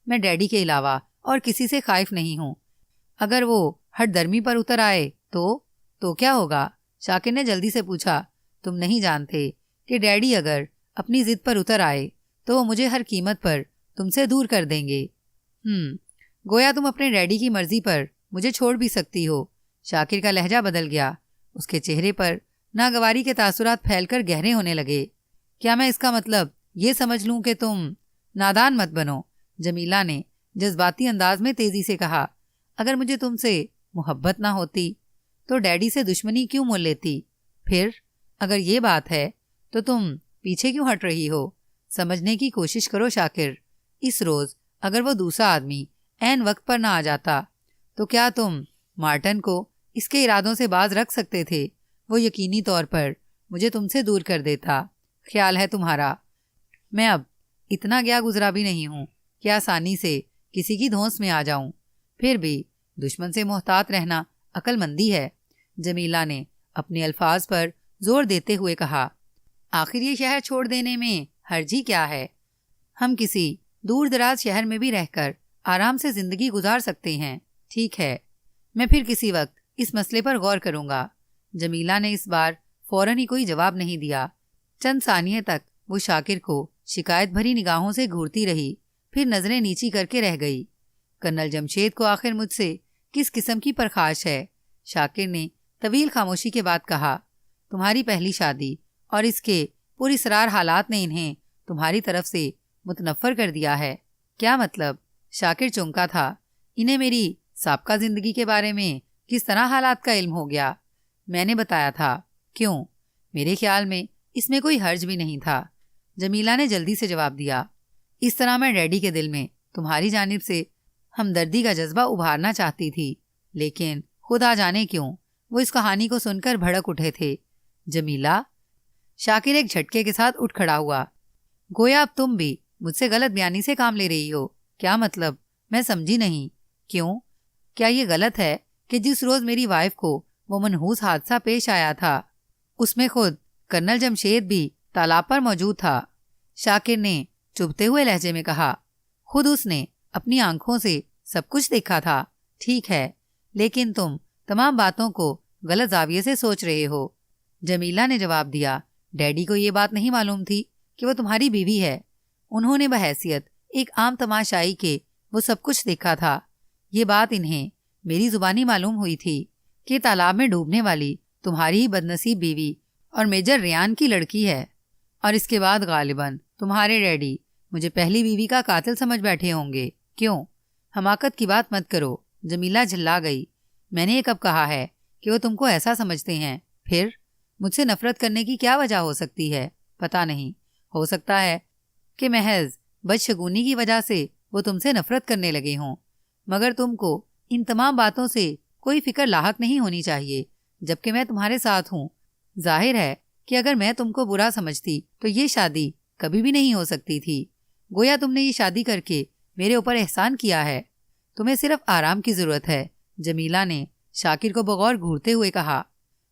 मैं डैडी के अलावा और किसी से खाइफ नहीं हूँ। अगर वो हठधर्मी पर उतर आए तो क्या होगा? शाकिर ने जल्दी से पूछा। तुम नहीं जानते कि डैडी अगर अपनी जिद पर उतर आए तो वो मुझे हर कीमत पर तुमसे दूर कर देंगे। गोया तुम अपने डैडी की मर्जी पर मुझे छोड़ भी सकती हो। शाकिर का लहजा बदल गया। उसके चेहरे पर नागवारी के तासुरात फैलकर गहरे होने लगे। क्या मैं इसका मतलब ये समझ लूं कि तुम? नादान मत बनो, जमीला ने जज्बाती अंदाज में तेजी से कहा। अगर मुझे तुमसे मोहब्बत ना होती तो डैडी से दुश्मनी क्यों मोल लेती? फिर अगर ये बात है तो तुम पीछे क्यों हट रही हो? समझने की कोशिश करो शाकिर। इस रोज अगर वो दूसरा आदमी ऐन वक्त पर ना आ जाता तो क्या तुम मार्टन को इसके इरादों से बाज रख सकते थे? वो यकीनी तौर पर मुझे तुमसे दूर कर देता। ख्याल है तुम्हारा मैं अब इतना गया गुजरा भी नहीं हूँ कि आसानी से किसी की धौंस में आ जाऊं। फिर भी दुश्मन से मोहतात रहना अक्लमंदी है। जमीला ने अपने अल्फाज पर जोर देते हुए कहा। आखिर ये शहर छोड़ देने में हर्जी क्या है? हम किसी दूर दराज शहर में भी रहकर आराम से जिंदगी गुजार सकते हैं। ठीक है, मैं फिर किसी वक्त इस मसले पर गौर करूंगा। जमीला ने इस बार फौरन ही कोई जवाब नहीं दिया। चंद सानिये तक वो शाकिर को शिकायत भरी निगाहों से घूरती रही, फिर नजरें नीची करके रह गई। कर्नल जमशेद को आखिर मुझसे किस किस्म की परखाश है? शाकिर ने तवील खामोशी के बाद कहा। तुम्हारी पहली शादी और इसके पुरस्रार हालात ने इन्हें तुम्हारी तरफ से मुतनफ़र कर दिया है। क्या मतलब? शाकिर चौंका था। इन्हें मेरी साबका जिंदगी के बारे में किस तरह हालात का इल्म हो गया? मैंने बताया था। क्यों? मेरे ख्याल में इसमें कोई हर्ज भी नहीं था। जमीला ने जल्दी से जवाब दिया। इस तरह मैं डैडी के दिल में तुम्हारी जानिब से हमदर्दी का जज्बा उभारना चाहती थी, लेकिन खुदा जाने क्यों वो इस कहानी को सुनकर भड़क उठे थे। जमीला, शाकिर एक झटके के साथ उठ खड़ा हुआ। गोया अब तुम भी मुझसे गलत बयानी से काम ले रही हो। क्या मतलब? मैं समझी नहीं। क्यों? क्या ये गलत है कि जिस रोज मेरी वाइफ को वो मनहूस हादसा पेश आया था उसमें खुद कर्नल जमशेद भी तालाब पर मौजूद था? शाकिर ने चुभते हुए लहजे में कहा। खुद उसने अपनी आंखों से सब कुछ देखा था। ठीक है, लेकिन तुम तमाम बातों को गलत जाविये से सोच रहे हो। जमीला ने जवाब दिया। डैडी को ये बात नहीं मालूम थी कि वो तुम्हारी बीवी है। उन्होंने बहैसियत एक आम तमाशाई के वो सब कुछ देखा था। ये बात इन्हें मेरी जुबानी मालूम हुई थी कि तालाब में डूबने वाली तुम्हारी ही बदनसीब बीवी और मेजर रियान की लड़की है, और इसके बाद गालिबन तुम्हारे डैडी मुझे पहली बीवी का कातिल समझ बैठे होंगे। क्यों? हमाकत की बात मत करो। जमीला झल्ला गई। मैंने ये कब कहा है कि वो तुमको ऐसा समझते हैं? फिर मुझसे नफरत करने की क्या वजह हो सकती है? पता नहीं, हो सकता है कि महज बदशगुनी की वजह से वो तुमसे नफरत करने लगे हों, मगर तुमको इन तमाम बातों से कोई फिक्र लाहक नहीं होनी चाहिए जबकि मैं तुम्हारे साथ हूँ। जाहिर है कि अगर मैं तुमको बुरा समझती तो ये शादी कभी भी नहीं हो सकती थी। गोया तुमने ये शादी करके मेरे ऊपर एहसान किया है। तुम्हें सिर्फ आराम की जरूरत है। जमीला ने शाकिर को बगौर घूरते हुए कहा।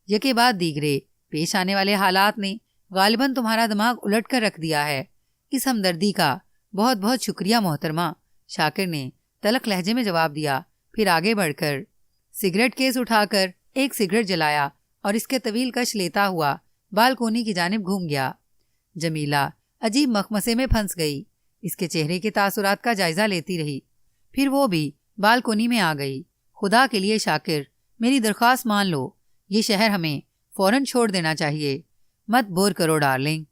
यके बाद दीगरे पेश आने वाले हालात ने गालिबन तुम्हारा दिमाग उलट कर रख दिया है। इस हमदर्दी का बहुत बहुत शुक्रिया मोहतरमा, शाकिर ने तलख लहजे में जवाब दिया। फिर आगे बढ़कर सिगरेट केस उठाकर एक सिगरेट जलाया और इसके तवील कश लेता हुआ बालकोनी की जानिब घूम गया। जमीला अजीब मखमसे में फंस गई। इसके चेहरे के तासुरात का जायजा लेती रही। फिर वो भी बालकोनी में आ गई। खुदा के लिए शाकिर, मेरी दरख्वास्त मान लो। ये शहर हमें फौरन छोड़ देना चाहिए। मत बोर करो डार्लिंग,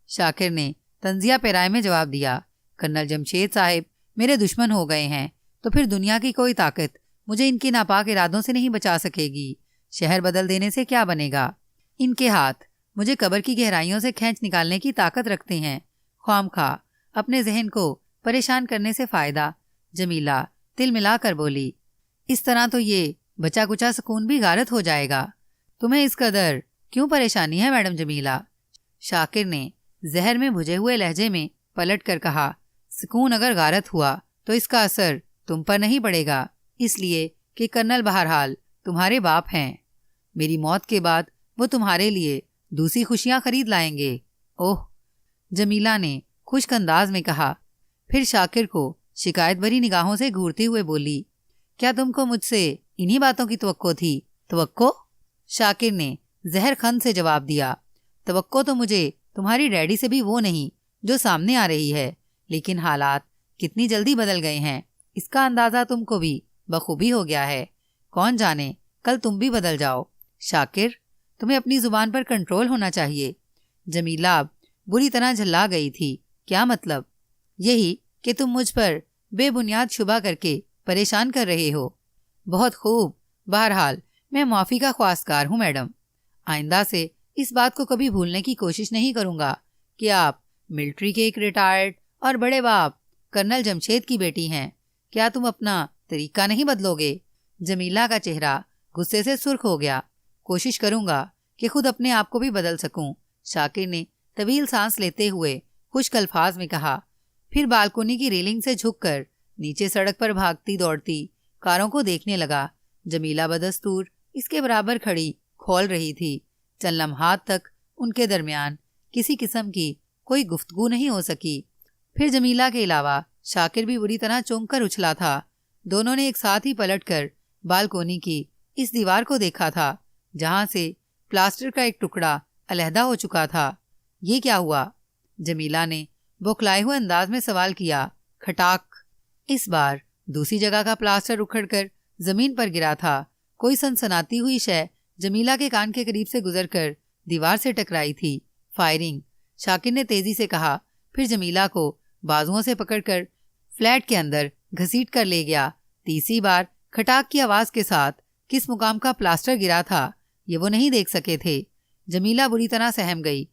शाकिर ने तंजिया पेराए में जवाब दिया। कर्नल जमशेद साहिब मेरे दुश्मन हो गए हैं तो फिर दुनिया की कोई ताकत मुझे इनके नापाक इरादों से नहीं बचा सकेगी। शहर बदल देने से क्या बनेगा? इनके हाथ मुझे कब्र की गहराइयों से खींच निकालने की ताकत रखते हैं। ख्वामखा अपने जहन को परेशान करने से फायदा। जमीला तिल मिलाकर बोली। इस तरह तो ये बचा कुचा सुकून भी गारत हो जाएगा। तुम्हें इस कदर क्यों परेशानी है मैडम जमीला? शाकिर ने जहर में भुजे हुए लहजे में पलट कर कहा। सुकून अगर गारत हुआ तो इसका असर तुम पर नहीं पड़ेगा, इसलिए कि कर्नल बहरहाल तुम्हारे बाप हैं। मेरी मौत के बाद वो तुम्हारे लिए दूसरी खुशियां खरीद लाएंगे। ओह, जमीला ने खुश्क अंदाज में कहा। फिर शाकिर को शिकायत भरी निगाहों से घूरते हुए बोली, क्या तुमको मुझसे इन्हीं बातों की तवक्को थी? तवक्को? शाकिर ने जहर खंड से जवाब दिया, तवक्को तो मुझे तुम्हारी डैडी से भी वो नहीं जो सामने आ रही है, लेकिन हालात कितनी जल्दी बदल गए हैं इसका अंदाजा तुमको भी बखूबी हो गया है। कौन जाने कल तुम भी बदल जाओ। शाकिर, तुम्हें अपनी जुबान पर कंट्रोल होना चाहिए। जमीला बुरी तरह झल्ला गई थी। क्या मतलब? यही कि तुम मुझ पर बेबुनियाद शुबा करके परेशान कर रहे हो। बहुत खूब, बहरहाल मैं माफ़ी का ख्वास्तगार हूँ मैडम। आइंदा से इस बात को कभी भूलने की कोशिश नहीं करूँगा कि आप मिलिट्री के एक रिटायर्ड और बड़े बाप कर्नल जमशेद की बेटी हैं। क्या तुम अपना तरीका नहीं बदलोगे? जमीला का चेहरा गुस्से से सुर्ख हो गया। कोशिश करूँगा कि खुद अपने आप को भी बदल सकूँ, शाकिर ने तवील सांस लेते हुए खुश्क अल्फाज में कहा। फिर बालकोनी की रेलिंग से झुककर नीचे सड़क पर भागती दौड़ती कारों को देखने लगा। जमीला बदस्तूर इसके बराबर खड़ी खोल रही थी। चंद लम्हात तक उनके दरमियान किसी किस्म की कोई गुफ्तगू नहीं हो सकी। फिर जमीला के अलावा शाकिर भी बुरी तरह चौंक कर उछला था। दोनों ने एक साथ ही पलटकर बालकोनी की इस दीवार को देखा था जहां से प्लास्टर का एक टुकड़ा अलहदा हो चुका था। ये क्या हुआ? जमीला ने बौखलाए हुए अंदाज में सवाल किया। खटाक! इस बार दूसरी जगह का प्लास्टर उखड़कर जमीन पर गिरा था। कोई सनसनाती हुई शय जमीला के कान के करीब से गुजरकर दीवार से टकराई थी। फायरिंग! शाकिर ने तेजी से कहा। फिर जमीला को बाजुओं से पकड़कर फ्लैट के अंदर घसीट कर ले गया। तीसरी बार खटाक की आवाज के साथ किस मुकाम का प्लास्टर गिरा था ये वो नहीं देख सके थे। जमीला बुरी तरह सहम गई।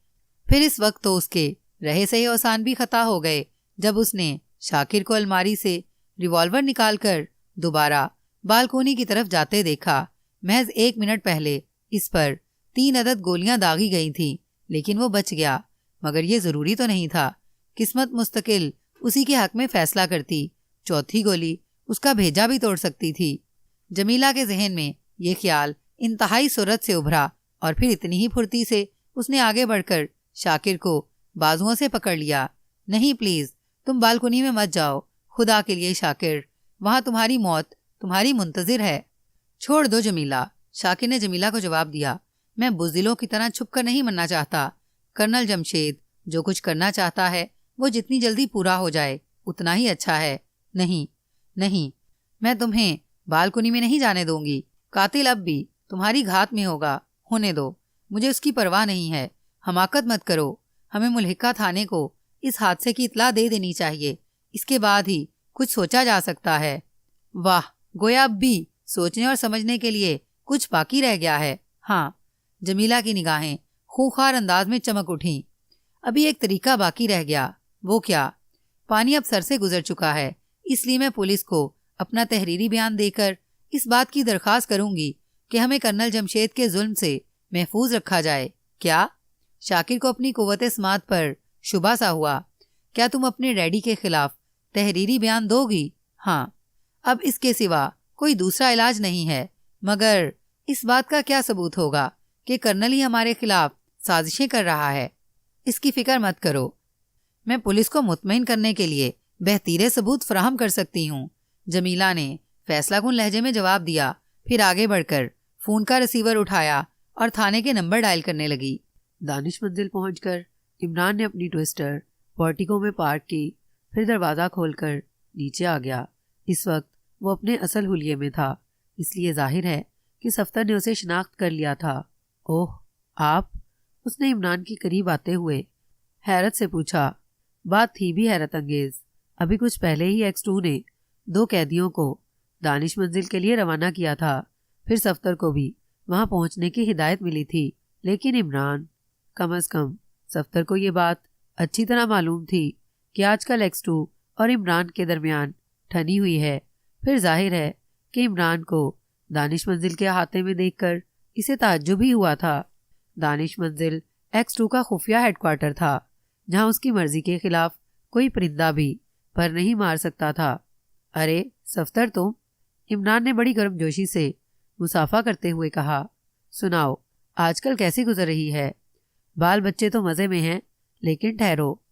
फिर इस वक्त तो उसके रहे सही औसान भी खता हो गए जब उसने शाकिर को अलमारी से रिवॉल्वर निकालकर दोबारा बालकोनी की तरफ जाते देखा। महज 1 मिनट पहले इस पर 3 अदद गोलियां दागी गई थीं, लेकिन वो बच गया। मगर ये जरूरी तो नहीं था। किस्मत मुस्तकिल उसी के हक में फैसला करती। चौथी गोली उसका भेजा भी तोड़ सकती थी। जमीला के जहन में ये ख्याल इंतहाई सुरत से उभरा और फिर इतनी ही फुर्ती से उसने आगे बढ़कर शाकिर को बाजुओं से पकड़ लिया। नहीं, प्लीज तुम बालकोनी में मत जाओ। खुदा के लिए शाकिर, वहां तुम्हारी मौत तुम्हारी मुंतजिर है। छोड़ दो जमीला, शाकिर ने जमीला को जवाब दिया। मैं बुज़दिलों की तरह छुप कर नहीं मरना चाहता। कर्नल जमशेद जो कुछ करना चाहता है वो जितनी जल्दी पूरा हो जाए उतना ही अच्छा है। नहीं नहीं, मैं तुम्हें बालकोनी में नहीं जाने दूंगी। कातिल अब भी तुम्हारी घात में होगा। होने दो, मुझे उसकी परवाह नहीं है। हमाकत मत करो। हमें मुल्हिका थाने को इस हादसे की इत्ला दे देनी चाहिए। इसके बाद ही कुछ सोचा जा सकता है। वाह, गोया अब भी सोचने और समझने के लिए कुछ बाकी रह गया है। हाँ, जमीला की निगाहें खूंखार अंदाज में चमक उठीं। अभी एक तरीका बाकी रह गया। वो क्या? पानी अब सर से गुजर चुका है, इसलिए मैं पुलिस को अपना तहरीरी बयान देकर इस बात की दरखास्त करूंगी कि हमें कर्नल जमशेद के जुल्म से महफूज रखा जाए। क्या? शाकिर को अपनी कुव्वत स्मात पर शुबा सा हुआ। क्या तुम अपने डैडी के खिलाफ तहरीरी बयान दोगी? हाँ। अब इसके सिवा कोई दूसरा इलाज नहीं है। मगर इस बात का क्या सबूत होगा कि कर्नल ही हमारे खिलाफ साजिशें कर रहा है? इसकी फिक्र मत करो, मैं पुलिस को मुतमईन करने के लिए बेहतरीन सबूत फराहम कर सकती हूँ। जमीला ने फैसलाकुन लहजे में जवाब दिया। फिर आगे बढ़कर फोन का रिसीवर उठाया और थाने के नंबर डायल करने लगी। दानिश मंजिल पहुंचकर इमरान ने अपनी ट्विस्टर पोर्टिको में पार्क की। फिर दरवाज़ा खोलकर नीचे आ गया। इस वक्त वो अपने असल हुलिये में था, इसलिए जाहिर है कि सफ्तर ने उसे शिनाख्त कर लिया था। ओह, आप? उसने इमरान के करीब आते हुए हैरत से पूछा। बात थी भी हैरत अंगेज। अभी कुछ पहले ही X2 ने 2 कैदियों को दानिश मंजिल के लिए रवाना किया था। फिर सफ्तर को भी वहां पहुंचने की हिदायत मिली थी, लेकिन इमरान, कम अज कम सफ्तर को ये बात अच्छी तरह मालूम थी कि आजकल X2 और इमरान के दरमियान ठनी हुई है। फिर जाहिर है कि इमरान को दानिश मंजिल के अहाते में देखकर इसे ताज्जुब ही हुआ था। दानिश मंजिल X2 का खुफिया हेडक्वार्टर था, जहां उसकी मर्जी के खिलाफ कोई परिंदा भी पर नहीं मार सकता था। अरे सफ्तर तुम? इमरान ने बड़ी गर्मजोशी से मुसाफा करते हुए कहा। सुनाओ, आजकल कैसी गुजर रही है? बाल बच्चे तो मज़े में हैं, लेकिन ठहरो,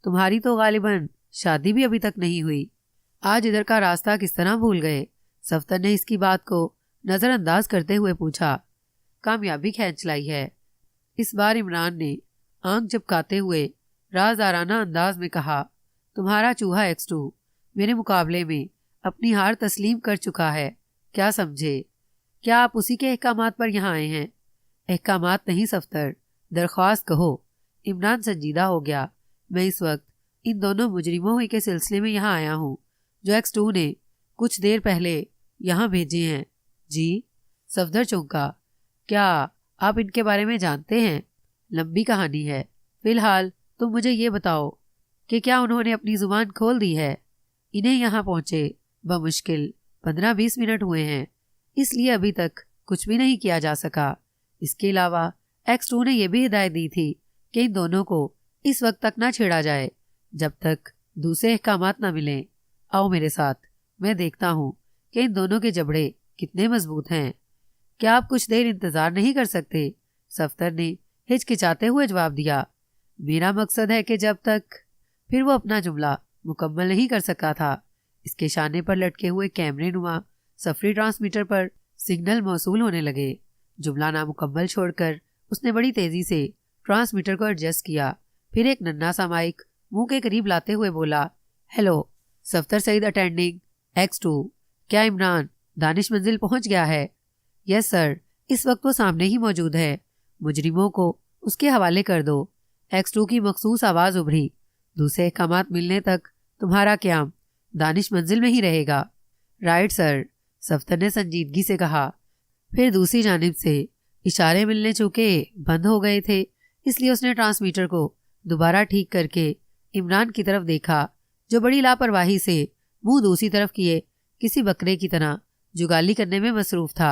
तुम्हारी तो गालिबन शादी भी अभी तक नहीं हुई। आज इधर का रास्ता किस तरह भूल गए? सफ्तर ने इसकी बात को नज़रअंदाज करते हुए पूछा। कामयाबी खींच लाई है। इस बार इमरान ने आंख झपकाते हुए राज़दाराना अंदाज में कहा, तुम्हारा चूहा X2 मेरे मुकाबले में अपनी हार तस्लीम कर चुका है। क्या समझे? क्या आप उसी के अहकामात पर यहाँ आए हैं? अहकामात नहीं सफ्तर, दरख्वास्त कहो। इमरान संजीदा हो गया। मैं इस वक्त इन दोनों मुजरिमों ही के सिलसिले में यहाँ आया हूँ जो X2 ने कुछ देर पहले यहाँ भेजे हैं। जी? सफदर चौंका। क्या आप इनके बारे में जानते हैं? लंबी कहानी है, फिलहाल तुम मुझे ये बताओ कि क्या उन्होंने अपनी जुबान खोल दी है? इन्हें यहाँ पहुँचे बमुश्किल 15-20 मिनट हुए हैं, इसलिए अभी तक कुछ भी नहीं किया जा सका। इसके अलावा X2 ने यह भी हिदायत दी थी कि इन दोनों को इस वक्त तक ना छेड़ा जाए जब तक दूसरे अहकामात ना मिलें। आओ मेरे साथ, मैं देखता हूँ कि इन दोनों के जबड़े कितने मजबूत हैं। क्या आप कुछ देर इंतजार नहीं कर सकते? सफ्तर ने हिचकिचाते हुए जवाब दिया। मेरा मकसद है कि जब तक। फिर वो अपना जुमला मुकम्मल नहीं कर सका था। इसके शाने पर लटके हुए कैमरे नुमा सफरी ट्रांसमीटर पर सिग्नल मौसूल होने लगे। जुमला नामुकम्मल छोड़कर उसने बड़ी तेजी से ट्रांसमीटर को एडजस्ट किया। फिर एक नन्हा सा माइक मुंह के करीब लाते हुए बोला, hello, Safdar Saeed attending X2। क्या इमरान दानिश मंजिल पहुंच गया है? यस सर, इस वक्त वो सामने ही मौजूद है। मुजरिमों को उसके हवाले कर दो। X2 की मखसूस आवाज़ उभरी। दूसरे अहकामात मिलने तक तुम्हारा क्याम दानिश मंजिल में ही रहेगा। राइट सर, सफ्तर ने संजीदगी से कहा। फिर दूसरी जानिब से इशारे मिलने चूके बंद हो गए थे, इसलिए उसने ट्रांसमीटर को दोबारा ठीक करके इमरान की तरफ देखा, जो बड़ी लापरवाही से मुंह दूसरी तरफ किए किसी बकरे की तरह जुगाली करने में मसरूफ था।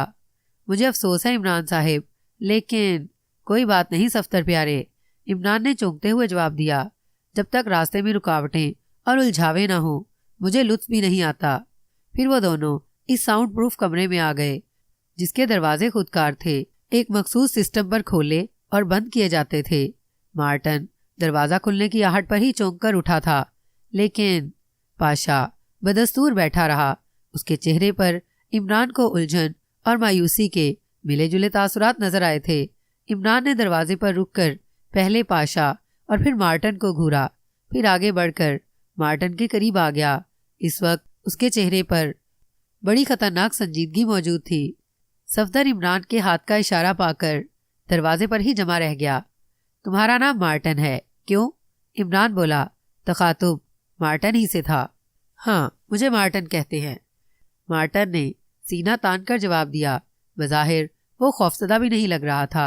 मुझे अफसोस है इमरान साहिब, लेकिन कोई बात नहीं सफ्तर प्यारे, इमरान ने चौंकते हुए जवाब दिया। जब तक रास्ते में रुकावटें और उलझावे ना हो मुझे लुत्फ भी नहीं आता। फिर वो दोनों इस साउंड प्रूफ कमरे में आ गए जिसके दरवाजे खुदकार थे, एक मखसूस सिस्टम पर खोले और बंद किए जाते थे। मार्टन दरवाज़ा खुलने की आहट पर ही चौंक कर उठा था, लेकिन पाशा बदस्तूर बैठा रहा। उसके चेहरे पर इमरान को उलझन और मायूसी के मिले जुले तासुरात नजर आए थे। इमरान ने दरवाजे पर रुककर पहले पाशा और फिर मार्टन को घूरा, फिर आगे बढ़कर मार्टन के करीब आ गया। इस वक्त उसके चेहरे पर बड़ी खतरनाक संजीदगी मौजूद थी। सफदर इमरान के हाथ का इशारा पाकर दरवाजे पर ही जमा रह गया। तुम्हारा नाम मार्टन है, क्यों? इमरान बोला। तखातुब मार्टन ही से था। हाँ, मुझे मार्टन कहते हैं। मार्टन ने सीना तान कर जवाब दिया। बज़ाहिर वो खौफजदा भी नहीं लग रहा था।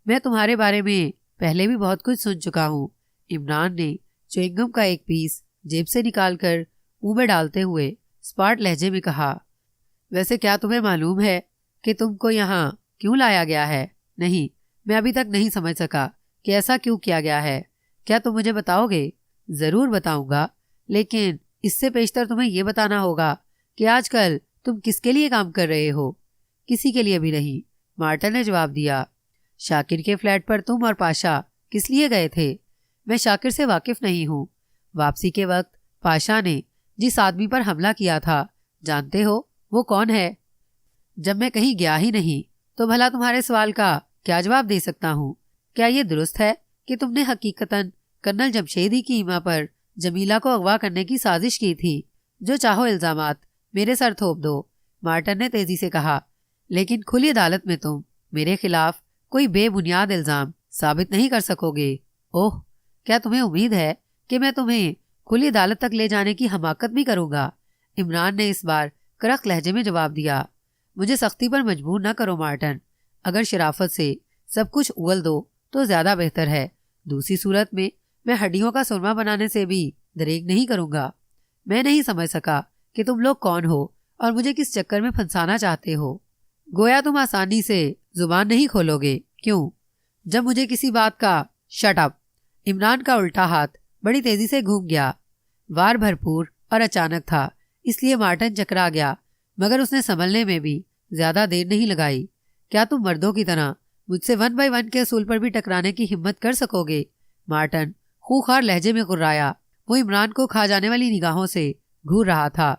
मैं तुम्हारे बारे में पहले भी बहुत कुछ सुन चुका हूँ। इमरान ने च्युइंगम का एक पीस जेब से निकालकर मुंह में डालते हुए स्पार्ट लहजे में कहा। वैसे क्या तुम्हें मालूम है कि तुमको यहाँ क्यों लाया गया है? नहीं, मैं अभी तक नहीं समझ सका कि ऐसा क्यों किया गया है। क्या तुम मुझे बताओगे? ज़रूर बताऊंगा, लेकिन इससे पेशतर तुम्हें ये बताना होगा कि आजकल तुम किसके लिए काम कर रहे हो। किसी के लिए भी नहीं, मार्टन ने जवाब दिया। शाकिर के फ्लैट पर तुम और पाशा किस लिए गए थे? मैं शाकिर से वाकिफ नहीं हूँ। वापसी के वक्त पाशा ने जिस आदमी पर हमला किया था, जानते हो वो कौन है? जब मैं कहीं गया ही नहीं तो भला तुम्हारे सवाल का क्या जवाब दे सकता हूँ? क्या ये दुरुस्त है कि तुमने हकीकतन कर्नल जमशेदी की ईमा पर जमीला को अगवा करने की साजिश की थी? जो चाहो इल्जामात मेरे सर थोप दो, मार्टन ने तेजी से कहा। लेकिन खुली अदालत में तुम मेरे खिलाफ कोई बेबुनियाद इल्जाम साबित नहीं कर सकोगे। ओह, क्या तुम्हें उम्मीद है कि मैं तुम्हें खुली अदालत तक ले जाने की हमाकत भी करूंगा? इमरान ने इस बार करख्त लहजे में जवाब दिया। मुझे सख्ती पर मजबूर न करो मार्टन। अगर शराफत से सब कुछ उगल दो तो ज्यादा बेहतर है। दूसरी सूरत में मैं हड्डियों का सुरमा बनाने से भी दरेग नहीं करूंगा। मैं नहीं समझ सका कि तुम लोग कौन हो और मुझे किस चक्कर में फंसाना चाहते हो। गोया तुम आसानी से जुबान नहीं खोलोगे, क्यों? जब मुझे किसी बात का शट अप। इमरान का उल्टा हाथ बड़ी तेजी से घूम गया। वार भरपूर और अचानक था, इसलिए मार्टन चकरा गया, मगर उसने संभलने में भी ज्यादा देर नहीं लगाई। क्या तुम मर्दों की तरह मुझसे 1 बाय 1 के असूल पर भी टकराने की हिम्मत कर सकोगे? मार्टन खूंखार लहजे में गुर्राया। वो इमरान को खा जाने वाली निगाहों से घूर रहा था।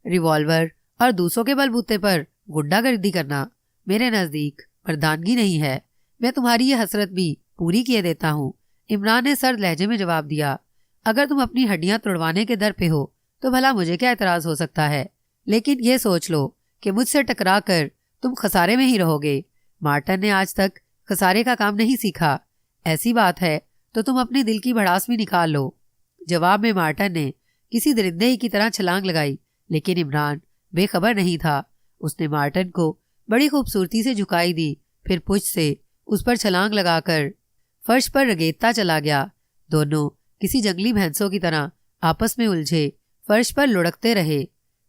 रिवॉल्वर और दूसरों के बलबूते पर गुंडागर्दी करना मेरे नज़दीक मर्दानगी नहीं है। मैं तुम्हारी ये हसरत भी पूरी किए देता हूँ। इमरान ने सर्द लहजे में जवाब दिया। अगर तुम अपनी हड्डियां तोड़वाने के दर पे हो तो भला मुझे क्या एतराज हो सकता है, लेकिन ये सोच लो कि मुझसे टकरा कर तुम खसारे में ही रहोगे। मार्टन ने आज तक खसारे का काम नहीं सीखा। ऐसी बात है तो तुम अपने दिल की भड़ास भी निकाल लो। जवाब में मार्टन ने किसी दरिंदे ही की तरह छलांग लगाई, लेकिन इमरान बेखबर नहीं था। उसने मार्टन को बड़ी खूबसूरती से झुकाई दी, फिर पुछ से उस पर छलांग लगाकर फर्श पर रगेदता चला गया। दोनों किसी जंगली भैंसों की तरह आपस में उलझे फर्श पर लुढ़कते रहे।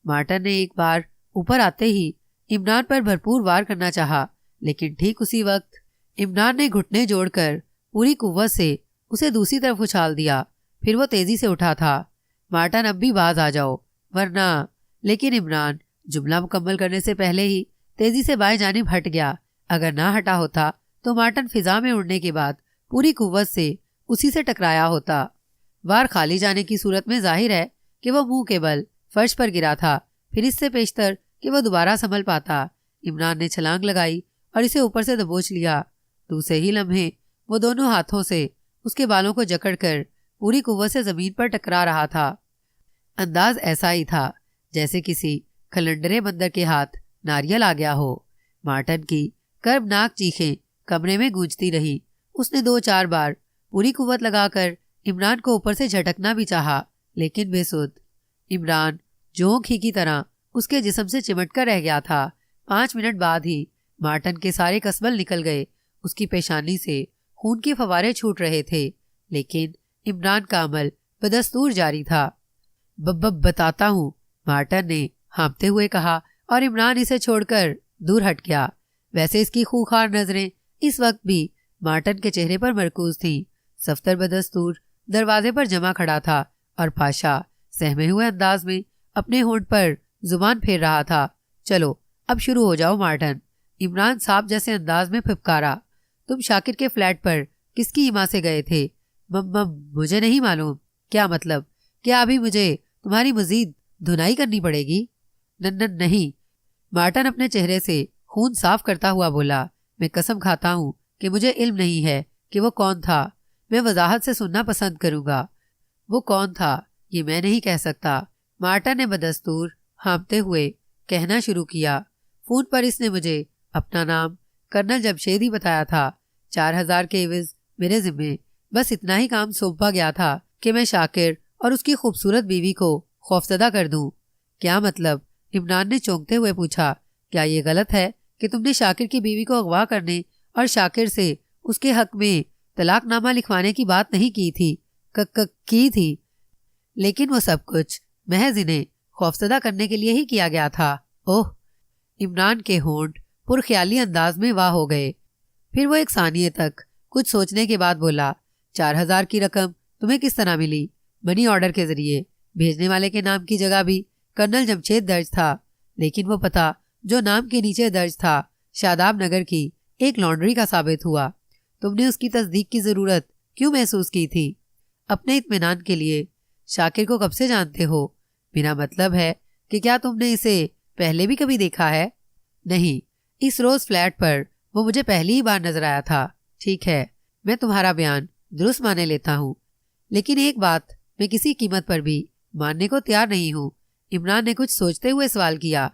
मार्टन ने एक बार ऊपर आते ही इमरान पर भरपूर वार करना चाहा, लेकिन ठीक उसी वक्त इमरान ने घुटने जोड़कर पूरी कुव्वत से उसे दूसरी तरफ उछाल दिया। फिर वो तेजी से उठा था। मार्टन अब भी बाज आ जाओ वरना। लेकिन इमरान जुमला मुकम्मल करने से पहले ही तेजी से बाएं जानिब हट गया। अगर ना हटा होता तो मार्टन फिजा में उड़ने के बाद पूरी कुव्वत से उसी से टकराया होता। वार खाली जाने की सूरत में जाहिर है कि वह मुंह के बल फर्श पर गिरा था। फिर इससे पेशतर कि वह दोबारा संभल पाता। इमरान ने छलांग लगाई और इसे ऊपर से दबोच लिया। दूसरे ही लम्हे वो दोनों हाथों से उसके बालों को जकड़कर पूरी कुव्वत से जमीन पर टकरा रहा था। अंदाज ऐसा ही था जैसे किसी खलंडरे बंदर के हाथ नारियल आ गया हो। मार्टन की कर्बनाक चीखें कमरे में गूंजती रही। उसने 2-4 बार पूरी कुव्वत लगाकर इमरान को ऊपर से झटकना भी चाहा, लेकिन बेसुध। इमरान जोंक ही की तरह उसके जिस्म से चिमट कर रह गया था। 5 मिनट बाद ही मार्टन के सारे कसबल निकल गए। उसकी पेशानी से खून के फवारे छूट रहे थे, लेकिन इमरान का अमल बदस्तूर जारी था। बताता हूँ, मार्टन ने हाँफते हुए कहा और इमरान इसे छोड़कर दूर हट गया। वैसे इसकी खूंखार नजरें इस वक्त भी मार्टन के चेहरे पर मरकूज थीं। सफ्तर बदस्तूर दरवाजे पर जमा खड़ा था और पाशा सहमे हुए अंदाज में अपने होंठ पर जुबान फेर रहा था। चलो अब शुरू हो जाओ मार्टन, इमरान सांप जैसे अंदाज में फिपकारा। तुम शाकिर के फ्लैट पर किसकी हिमा से गए थे? मुझे नहीं मालूम। क्या मतलब? क्या अभी मुझे तुम्हारी मजीद धुनाई करनी पड़ेगी? नहीं। मार्टन अपने चेहरे से खून साफ करता हुआ बोला। मैं कसम खाता हूँ कि मुझे इल्म नहीं है कि वो कौन था। मैं वजाहत से सुनना पसंद करूंगा। वो कौन था ये मैं नहीं कह सकता। मार्टन ने बदस्तूर हाँफते हुए कहना शुरू किया। फोन पर इसने मुझे अपना नाम कर्नल जमशेद ही बताया था। 4000 के एवज मेरे जिम्मे। बस इतना ही काम सौंपा गया था कि मैं शाकिर और उसकी खूबसूरत बीवी को खौफजदा कर दूं। क्या मतलब? इमरान ने चौंकते हुए पूछा। क्या ये गलत है कि तुमने शाकिर की बीवी को अगवा करने और शाकिर से उसके हक में तलाकनामा लिखवाने की बात नहीं की थी? की थी, लेकिन वो सब कुछ महज इन्हें खौफजदा करने के लिए ही किया गया था। ओह! इमरान के होंठ पुरख्याली अंदाज में वाह हो गए। फिर वो एक सानिये तक कुछ सोचने के बाद बोला। 4000 की रकम तुम्हें किस तरह मिली? मनी ऑर्डर के जरिए। भेजने वाले के नाम की जगह भी कर्नल जमशेद दर्ज था, लेकिन वो पता जो नाम के नीचे दर्ज था शादाब नगर की एक लॉन्ड्री का साबित हुआ। तुमने उसकी तस्दीक की जरूरत क्यों महसूस की थी? अपने इत्मीनान के लिए। शाकिर को कब से जानते हो? मेरा मतलब है कि क्या तुमने इसे पहले भी कभी देखा है? नहीं, इस रोज फ्लैट पर वो मुझे पहली ही बार नजर आया था। ठीक है, मैं तुम्हारा बयान दुरुस्त माने लेता हूँ, लेकिन एक बात मैं किसी कीमत पर भी मानने को तैयार नहीं हूँ। इमरान ने कुछ सोचते हुए सवाल किया।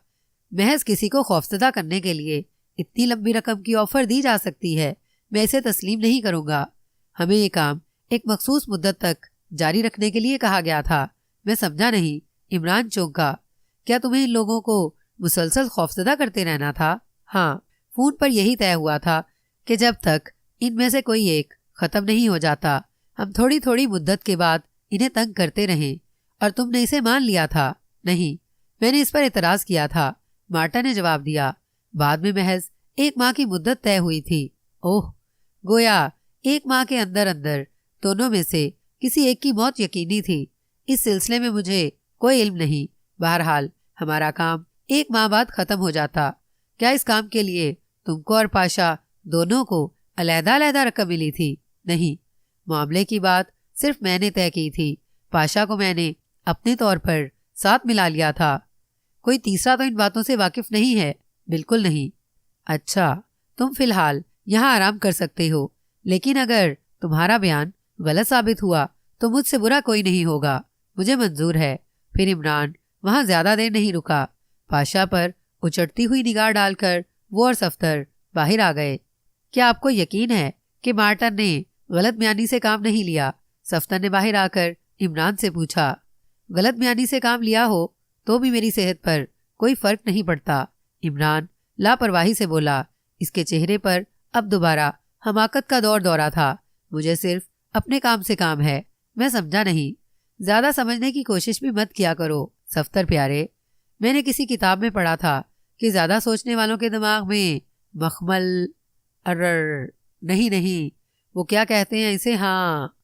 महज किसी को खौफजदा करने के लिए इतनी लंबी रकम की ऑफर दी जा सकती है? मैं इसे तस्लीम नहीं करूंगा। हमें ये काम एक मखसूस मुद्दत तक जारी रखने के लिए कहा गया था। मैं समझा नहीं। इमरान चौंका। क्या तुम्हें इन लोगों को मुसलसल खौफजदा करते रहना था? हाँ, फोन पर यही तय हुआ था कि जब तक इनमें से कोई एक खत्म नहीं हो जाता हम थोड़ी थोड़ी मुद्दत के बाद इन्हें तंग करते रहें। और तुमने इसे मान लिया था? नहीं, मैंने इस पर एतराज किया था, मार्टा ने जवाब दिया। बाद में महज 1 माह की मुद्दत तय हुई थी। ओह! गोया 1 माह के अंदर अंदर दोनों में से किसी एक की मौत यकीनी थी। इस सिलसिले में मुझे कोई इल्म नहीं। बहरहाल हमारा काम 1 माह बाद खत्म हो जाता। क्या इस काम के लिए तुमको और पाशा दोनों को अलग-अलग रकम मिली थी? नहीं, मामले की बात सिर्फ मैंने तय की थी। पाशा को मैंने अपने तौर पर साथ मिला लिया था। कोई तीसरा तो इन बातों से वाकिफ नहीं है, बिल्कुल नहीं। अच्छा, तुम फिलहाल यहाँ आराम कर सकते हो, लेकिन अगर तुम्हारा बयान गलत साबित हुआ तो मुझसे बुरा कोई नहीं होगा, मुझे मंजूर है। फिर इमरान वहां ज्यादा देर नहीं रुका। पाशा पर उचटती हुई निगाह डालकर वो और सफ्तर बाहर आ गए। क्या आपको यकीन है कि मार्टन ने गलत बयानी से काम नहीं लिया? सफ्तर ने बाहर आकर इमरान से पूछा। गलत बयानी से काम लिया हो तो भी मेरी सेहत पर कोई फर्क नहीं पड़ता, इमरान लापरवाही से बोला। इसके चेहरे पर अब दोबारा हमाकत का दौर दौरा था। मुझे सिर्फ अपने काम से काम है, मैं समझा नहीं। ज्यादा समझने की कोशिश भी मत किया करो सफ्तर प्यारे। मैंने किसी किताब में पढ़ा था कि ज्यादा सोचने वालों के दिमाग में मखमल अर्र नहीं, वो क्या कहते हैं इसे, हाँ,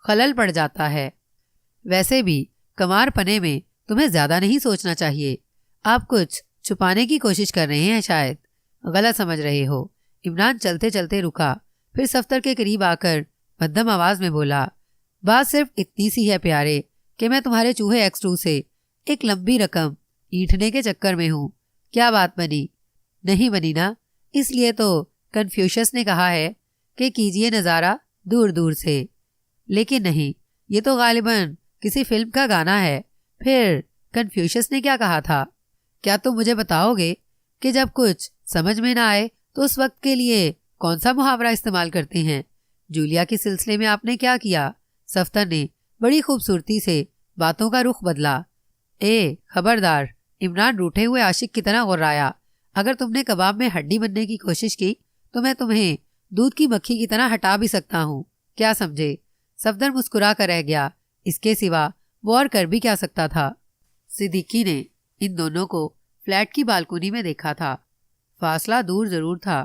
खलल पड़ जाता है। वैसे भी कमार पने में तुम्हें ज्यादा नहीं सोचना चाहिए। आप कुछ छुपाने की कोशिश कर रहे हैं, शायद गलत समझ रहे हो। इमरान चलते चलते रुका, फिर सफ्तर के करीब आकर मध्यम आवाज में बोला। बात सिर्फ इतनी सी है प्यारे कि मैं तुम्हारे चूहे एक्स2 से एक लंबी रकम ईंटने के चक्कर में हूँ। क्या बात बनी? नहीं बनी ना, इसलिए तो कन्फ्यूशस ने कहा है कि कीजिए नज़ारा दूर दूर से। लेकिन नहीं, ये तो गालिबन किसी फिल्म का गाना है। फिर कन्फ्यूशस ने क्या कहा था? क्या तुम मुझे बताओगे कि जब कुछ समझ में ना आए तो उस वक्त के लिए कौन सा मुहावरा इस्तेमाल करते हैं? जूलिया के सिलसिले में आपने क्या किया? सफ्तर ने बड़ी खूबसूरती से बातों का रुख बदला। खबरदार, इमरान रूठे हुए आशिक की तरह गुर्राया। अगर तुमने कबाब में हड्डी बनने की कोशिश की तो मैं तुम्हें दूध की मक्खी की तरह हटा भी सकता हूँ, क्या समझे? सफदर मुस्कुरा कर रह गया। इसके सिवा वो और कर भी क्या सकता था? सिद्दीकी ने इन दोनों को फ्लैट की बालकोनी में देखा था। फासला दूर जरूर था।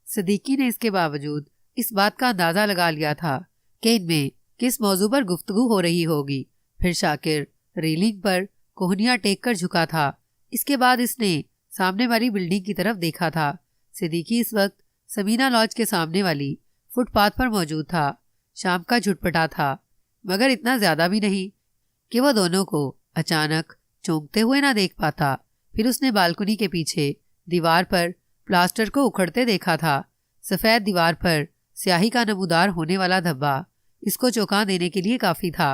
सिद्दीकी ने इसके बावजूद इस बात का अंदाजा लगा लिया था कि इनमें किस मौजू पर गुफ्तगू हो रही होगी। फिर शाकिर रेलिंग पर कोहनियां टेक कर झुका था। इसके बाद इसने सामने वाली बिल्डिंग की तरफ देखा था। सिद्दीकी इस वक्त समीना लॉज के सामने वाली फुटपाथ पर मौजूद था। शाम का झुटपटा था, मगर इतना ज्यादा भी नहीं कि वह दोनों को अचानक चौंकते हुए ना देख पाता। फिर उसने बालकनी के पीछे दीवार पर प्लास्टर को उखड़ते देखा था। सफेद दीवार पर स्याही का नमूदार होने वाला धब्बा इसको चौंका देने के लिए काफी था।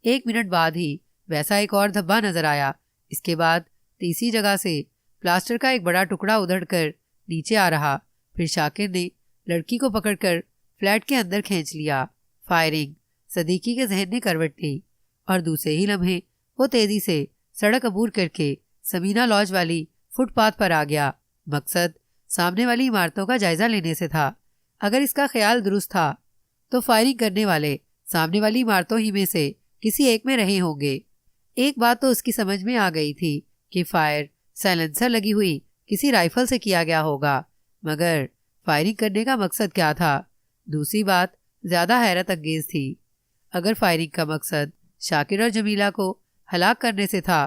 1 मिनट बाद ही वैसा एक और धब्बा नजर आया। इसके बाद तीसरी जगह से प्लास्टर का एक बड़ा टुकड़ा उधड़कर नीचे आ रहा। फिर शाकिर ने लड़की को पकड़कर फ्लैट के अंदर खींच लिया। फायरिंग! सिद्दीकी के जहन ने करवट ली और दूसरे ही लम्हे वो तेजी से सड़क अबूर करके समीना लॉज वाली फुटपाथ पर आ गया। मकसद सामने वाली इमारतों का जायजा लेने से था। अगर इसका ख्याल दुरुस्त था तो फायरिंग करने वाले सामने वाली इमारतों ही में से किसी एक में रहे होंगे। एक बात तो उसकी समझ में आ गई थी कि फायर साइलेंसर लगी हुई किसी राइफल से किया गया होगा, मगर फायरिंग करने का मकसद क्या था? दूसरी बात ज्यादा हैरत अंगेज थी। अगर फायरिंग का मकसद शाकिर और जमीला को हलाक करने से था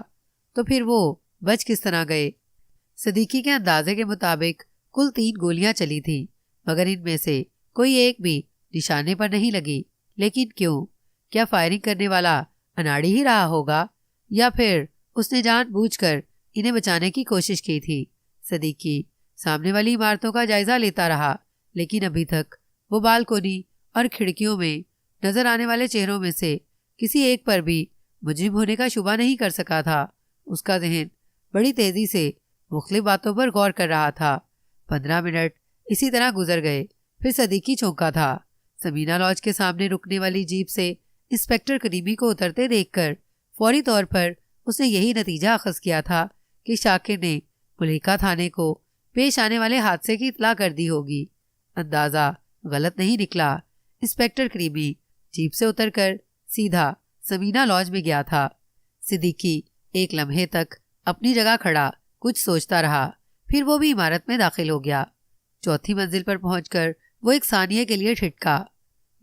तो फिर वो बच किस तरह गए? सिद्दीकी के अंदाजे के मुताबिक कुल 3 गोलियां चली थी, मगर इनमें से कोई एक भी निशाने पर नहीं लगी। लेकिन क्यों? क्या फायरिंग करने वाला अनाड़ी ही रहा होगा या फिर उसने जानबूझकर इन्हें बचाने की कोशिश की थी? सिद्दीकी सामने वाली इमारतों का जायजा लेता रहा, लेकिन अभी तक वो बालकोनी और खिड़कियों में नजर आने वाले चेहरों में से किसी एक पर भी मुजरिम होने का शुबा नहीं कर सका था। उसका जहन बड़ी तेजी से मुख्तलिफ बातों पर गौर कर रहा था। 15 मिनट इसी तरह गुजर गए। फिर सिद्दीकी चौंका था। समीना लॉज के सामने रुकने वाली जीप से इंस्पेक्टर करीमी को उतरते देखकर फौरी तौर पर उसने यही नतीजा अखज़ किया था कि शाकिर ने मुलेका थाने को पेश आने वाले हादसे की इतला कर दी होगी। अंदाजा गलत नहीं निकला। इंस्पेक्टर करीमी जीप से उतरकर सीधा समीना लॉज में गया था। सिद्दीकी एक लम्हे तक अपनी जगह खड़ा कुछ सोचता रहा, फिर वो भी इमारत में दाखिल हो गया। चौथी मंजिल पर पहुंचकर वो एक सानिये के लिए ठिठका।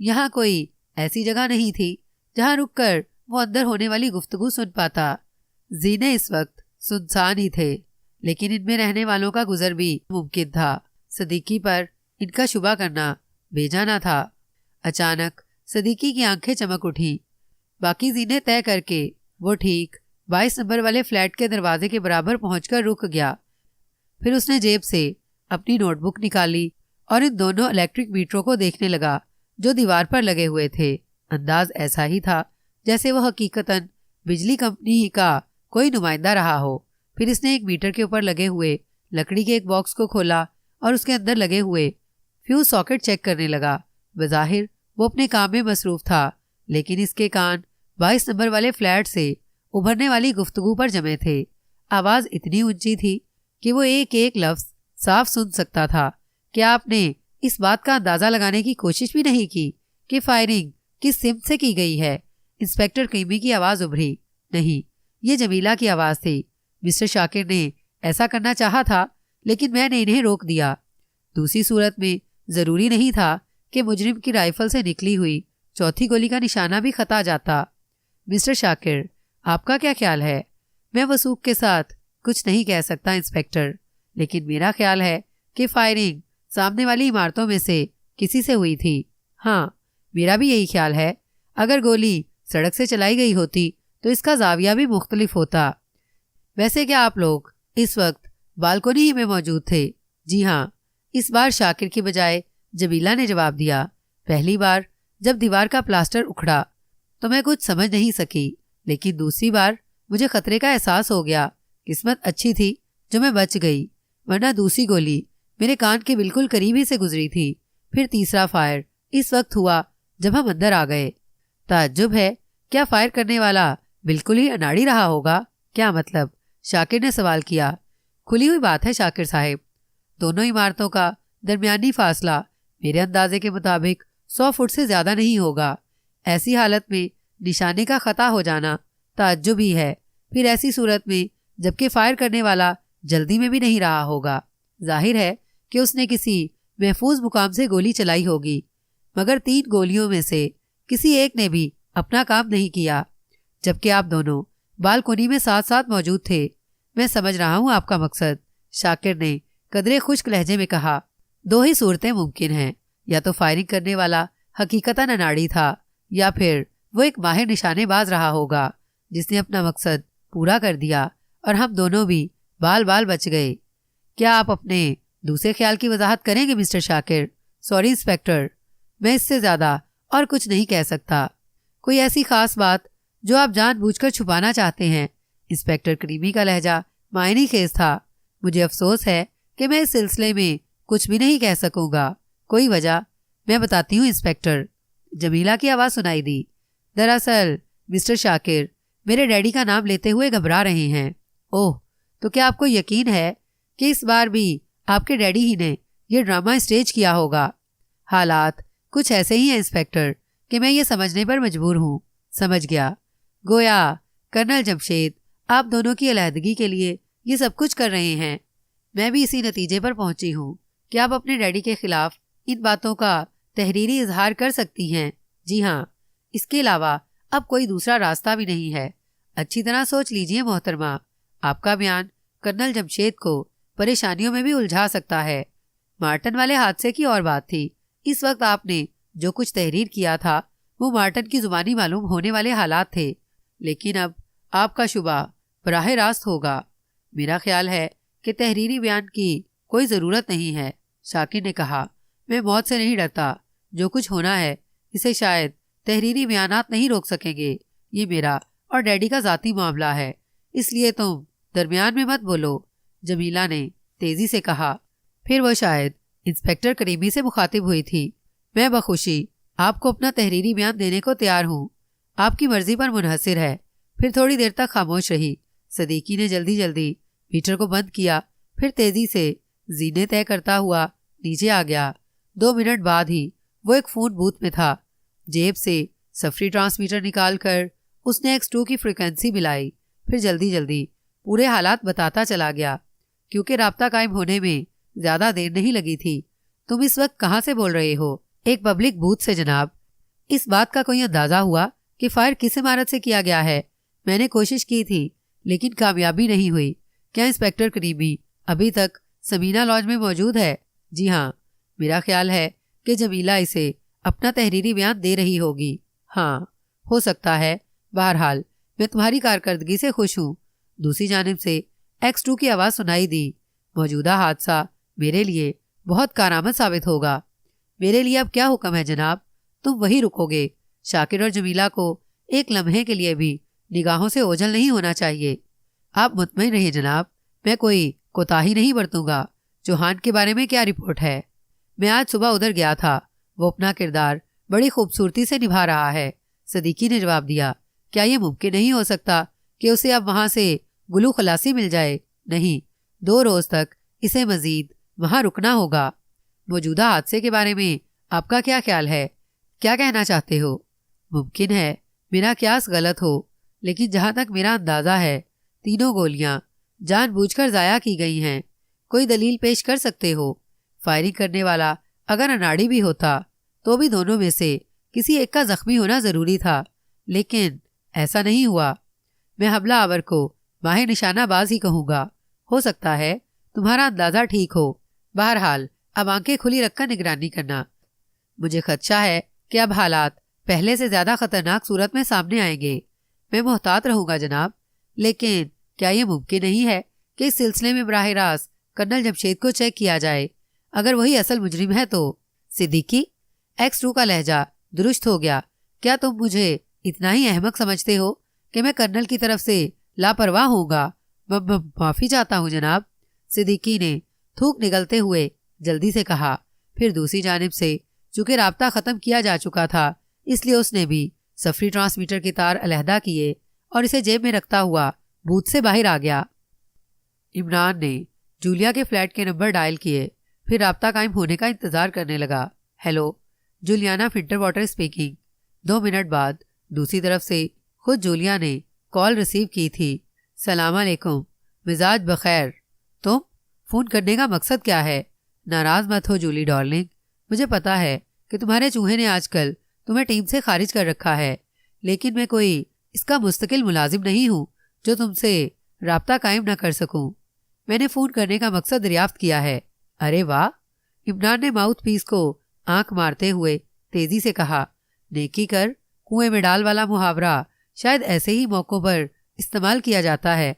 यहाँ कोई ऐसी जगह नहीं थी जहाँ रुककर वो अंदर होने वाली गुफ्तगू सुन पाता। जीने इस वक्त सुनसान ही थे, लेकिन इनमें रहने वालों का गुजर भी मुमकिन था। सिद्दीकी पर इनका शुबा करना बेजाना था। अचानक सिद्दीकी की आंखें चमक उठी। बाकी जीने तय करके वो ठीक 22 नंबर वाले फ्लैट के दरवाजे के बराबर पहुंचकर रुक गया। फिर उसने जेब से अपनी नोटबुक निकाली और इन दोनों इलेक्ट्रिक मीटरों को देखने लगा जो दीवार पर लगे हुए थे। अंदाज ऐसा ही था जैसे वह हकीकतन बिजली कंपनी ही का कोई नुमाइंदा रहा हो। फिर इसने एक मीटर के ऊपर लगे हुए लकड़ी के एक बॉक्स को खोला और उसके अंदर लगे हुए फ्यूज सॉकेट चेक करने लगा। बज़ाहिर वो अपने काम में मसरूफ था, लेकिन इसके कान 22 नंबर वाले फ्लैट से उभरने वाली गुफ्तगू पर जमे थे। आवाज़ इतनी ऊंची थी कि वो एक एक लफ्ज़ साफ सुन सकता था। क्या आपने इस बात का अंदाज़ा लगाने की कोशिश भी नहीं की कि फायरिंग किस सिमत से की गई है? इंस्पेक्टर क्रीमी की आवाज़ उभरी। नहीं, ये जमीला की आवाज़ थी। मिस्टर शाकिर ने ऐसा करना चाहा था, लेकिन मैंने इन्हें रोक दिया। दूसरी सूरत में ज़रूरी नहीं था कि मुजरिम की राइफल से निकली हुई चौथी गोली का निशाना भी खता जाता। मिस्टर शाकिर, आपका क्या ख्याल है? मैं वसूख के साथ कुछ नहीं कह सकता इंस्पेक्टर, लेकिन मेरा ख्याल है कि फायरिंग सामने वाली इमारतों में से किसी से हुई थी। हाँ, मेरा भी यही ख्याल है। अगर गोली सड़क से चलाई गई होती तो इसका जाविया भी मुख्तलिफ होता। वैसे क्या आप लोग इस वक्त बालकोनी ही में मौजूद थे? जी हाँ, इस बार शाकिर की बजाय जमीला ने जवाब दिया। पहली बार जब दीवार का प्लास्टर उखड़ा तो मैं कुछ समझ नहीं सकी, लेकिन दूसरी बार मुझे खतरे का एहसास हो गया। किस्मत अच्छी थी जो मैं बच गई, वरना दूसरी गोली मेरे कान के बिल्कुल करीब ही से गुजरी थी। फिर तीसरा फायर इस वक्त हुआ जब हम अंदर आ गए। ताज्जुब है, क्या फायर करने वाला बिल्कुल ही अनाड़ी रहा होगा? क्या मतलब? शाकिर ने सवाल किया। खुली हुई बात है शाकिर साहब, दोनों इमारतों का दरमियानी फासला मेरे अंदाजे के मुताबिक 100 फुट से ज्यादा नहीं होगा। ऐसी हालत में निशाने का खता हो जाना ताज्जुब ही है। फिर ऐसी सूरत में जबकि फायर करने वाला जल्दी में भी नहीं रहा होगा, जाहिर है कि उसने किसी महफूज मुकाम से गोली चलाई होगी। मगर 3 गोलियों में से किसी एक ने भी अपना काम नहीं किया, जबकि आप दोनों बालकोनी में साथ साथ मौजूद थे। मैं समझ रहा हूँ आपका मकसद, शाकिर ने कदरे खुश्क लहजे में कहा। 2 ही सूरतें मुमकिन हैं, या तो फायरिंग करने वाला हकीकतन अनाड़ी था, या फिर वो एक माहिर निशानेबाज रहा होगा जिसने अपना मकसद पूरा कर दिया और हम दोनों भी बाल बाल बच गए। क्या आप अपने दूसरे ख्याल की वजाहत करेंगे मिस्टर शाकिर? सॉरी इंस्पेक्टर, मैं इससे ज़्यादा और कुछ नहीं कह सकता। कोई ऐसी खास बात जो आप जानबूझकर छुपाना चाहते हैं? इंस्पेक्टर क्रीमी का लहजा मायनी खेज था। मुझे अफसोस है कि मैं इस सिलसिले में कुछ भी नहीं कह सकूंगा। कोई वजह? मैं बताती हूँ इंस्पेक्टर, जमीला की आवाज़ सुनाई दी। दरअसल मिस्टर शाकिर मेरे डैडी का नाम लेते हुए घबरा रहे हैं। ओह, तो क्या आपको यकीन है कि इस बार भी आपके डैडी ही ने यह ड्रामा स्टेज किया होगा? हालात कुछ ऐसे ही हैं इंस्पेक्टर कि मैं ये समझने पर मजबूर हूँ। समझ गया, गोया कर्नल जमशेद आप दोनों की अलहदगी के लिए ये सब कुछ कर रहे हैं। मैं भी इसी नतीजे पर पहुंची हूँ कि आप अपने डैडी के खिलाफ इन बातों का तहरीरी इजहार कर सकती हैं। जी हाँ, इसके अलावा अब कोई दूसरा रास्ता भी नहीं है। अच्छी तरह सोच लीजिए मोहतरमा, आपका बयान कर्नल जमशेद को परेशानियों में भी उलझा सकता है। मार्टन वाले हादसे की और बात थी। इस वक्त आपने जो कुछ तहरीर किया था वो मार्टन की जुबानी मालूम होने वाले हालात थे, लेकिन अब आपका शुबा बराह रास्त होगा। मेरा ख्याल है कि तहरीरी बयान की कोई ज़रूरत नहीं है, शाकिर ने कहा। मैं मौत से नहीं डरता। जो कुछ होना है इसे शायद तहरीरी बयानात नहीं रोक सकेंगे। ये मेरा और डैडी का ज़ाती मामला है, इसलिए तुम दरमियान में मत बोलो, जमीला ने तेज़ी से कहा। फिर वो शायद इंस्पेक्टर करीमी से मुखातिब हुई थी। मैं बखुशी आपको अपना तहरीरी बयान देने को तैयार हूँ, आपकी मर्जी पर मुनहसिर है। फिर थोड़ी देर तक खामोश रही। सदीकी ने जल्दी जल्दी मीटर को बंद किया, फिर तेजी से जीने तय करता हुआ नीचे आ गया। 2 मिनट बाद ही वो एक फोन बूथ में था। जेब से सफरी ट्रांसमीटर निकालकर उसने X2 की फ्रिक्वेंसी मिलाई, फिर जल्दी जल्दी पूरे हालात बताता चला गया। क्योंकि राब्ता कायम होने में ज्यादा देर नहीं लगी थी। तुम इस वक्त कहाँ से बोल रहे हो? एक पब्लिक बूथ से जनाब। इस बात का कोई अंदाजा हुआ कि फायर किस इमारत से किया गया है? मैंने कोशिश की थी लेकिन कामयाबी नहीं हुई। क्या इंस्पेक्टर करीमी अभी तक समीना लॉज में मौजूद है? जी हाँ, मेरा ख्याल है कि जमीला इसे अपना तहरीरी बयान दे रही होगी। हाँ, हो सकता है। बहरहाल मैं तुम्हारी कारकर्दगी से खुश हूँ। दूसरी जानिब से X2 की आवाज़ सुनाई दी। मौजूदा हादसा मेरे लिए बहुत कारआमद साबित होगा। मेरे लिए अब क्या हुक्म है जनाब? तुम वहीं रुकोगे? शाकिर और जमीला को एक लम्हे के लिए भी निगाहों से ओझल नहीं होना चाहिए। आप मुतमईन रहिए जनाब, मैं कोई कोताही नहीं बरतूंगा। चौहान के बारे में क्या रिपोर्ट है? मैं आज सुबह उधर गया था। वो अपना किरदार बड़ी खूबसूरती से निभा रहा है। सदीकी ने जवाब दिया। क्या ये मुमकिन नहीं हो सकता कि उसे अब वहां से गुलू खलासी मिल जाए? नहीं, 2 रोज तक इसे मजीद वहां रुकना होगा। मौजूदा हादसे के बारे में आपका क्या ख्याल है? क्या कहना चाहते हो? मुमकिन है मेरा क्यास गलत हो, लेकिन जहां तक मेरा अंदाजा है 3 गोलियां जानबूझकर जाया की गई हैं। कोई दलील पेश कर सकते हो? फायरिंग करने वाला अगर अनाड़ी भी होता तो भी दोनों में से किसी एक का जख्मी होना जरूरी था, लेकिन ऐसा नहीं हुआ। मैं हमला आवर को माहिर निशानाबाज ही कहूँगा। हो सकता है तुम्हारा अंदाजा ठीक हो। बहरहाल अब आंखें खुली रखकर निगरानी करना। मुझे खदशा है कि अब हालात पहले से ज्यादा खतरनाक सूरत में सामने आएंगे। मैं मोहतात रहूंगा जनाब, लेकिन क्या ये मुमकिन नहीं है कि इस सिलसिले में बराह रास्त कर्नल जमशेद को चेक किया जाए? अगर वही असल मुजरिम है तो? सिद्दीकी, X2 का लहजा दुरुस्त हो गया। क्या तुम मुझे इतना ही अहमक समझते हो कि मैं कर्नल की तरफ से लापरवाह होऊंगा? माफी चाहता हूँ जनाब, सिद्दीकी ने थूक निगलते हुए जल्दी से कहा। फिर दूसरी जानिब से चूंकि राब्ता खत्म किया जा चुका था, इसलिए उसने भी सफरी ट्रांसमीटर के तार अलहदा किए और इसे जेब में रखता हुआ बूथ से बाहर आ गया। इमरान ने जूलिया के फ्लैट के नंबर डायल किए, फिर राब्ता कायम होने का इंतजार करने लगा। हेलो, जूलियाना फिंटरवाटर स्पीकिंग। 2 मिनट बाद दूसरी तरफ से खुद जूलिया ने कॉल रिसीव की थी। सलाम अलैकुम, मिजाज बखैर। तुम फोन करने का मकसद क्या है? नाराज मत हो जूली डार्लिंग, मुझे पता है कि तुम्हारे चूहे ने आजकल तुम्हें टीम से खारिज कर रखा है, लेकिन मैं कोई इसका मुस्तकिल मुलाजिम नहीं हूँ जो तुमसे राब्ता कायम न कर सकूं। मैंने फोन करने का मकसद दरियाफ्त किया है। अरे वाह, इमरान ने माउथ पीस को आंख मारते हुए तेजी से कहा। नेकी कर कुएं में डाल वाला मुहावरा शायद ऐसे ही मौकों पर इस्तेमाल किया जाता है।